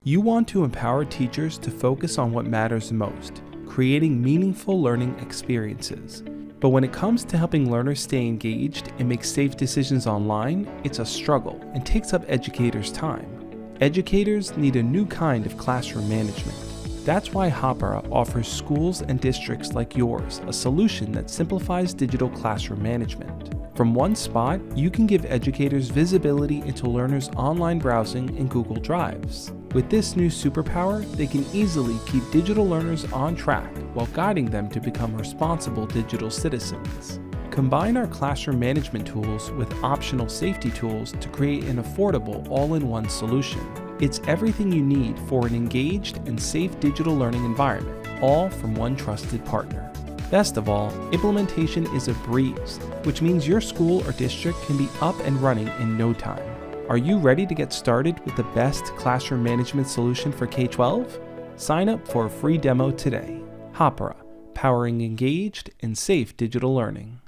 You want to empower teachers to focus on what matters most, creating meaningful learning experiences. But when it comes to helping learners stay engaged and make safe decisions online, it's a struggle and takes up educators' time. Educators need a new kind of classroom management. That's why Hāpara offers schools and districts like yours a solution that simplifies digital classroom management. From one spot, you can give educators visibility into learners' online browsing in Google Drives. With this new superpower, they can easily keep digital learners on track while guiding them to become responsible digital citizens. Combine our classroom management tools with optional safety tools to create an affordable all-in-one solution. It's everything you need for an engaged and safe digital learning environment, all from one trusted partner. Best of all, implementation is a breeze, which means your school or district can be up and running in no time. Are you ready to get started with the best classroom management solution for K-12? Sign up for a free demo today. Hāpara, powering engaged and safe digital learning.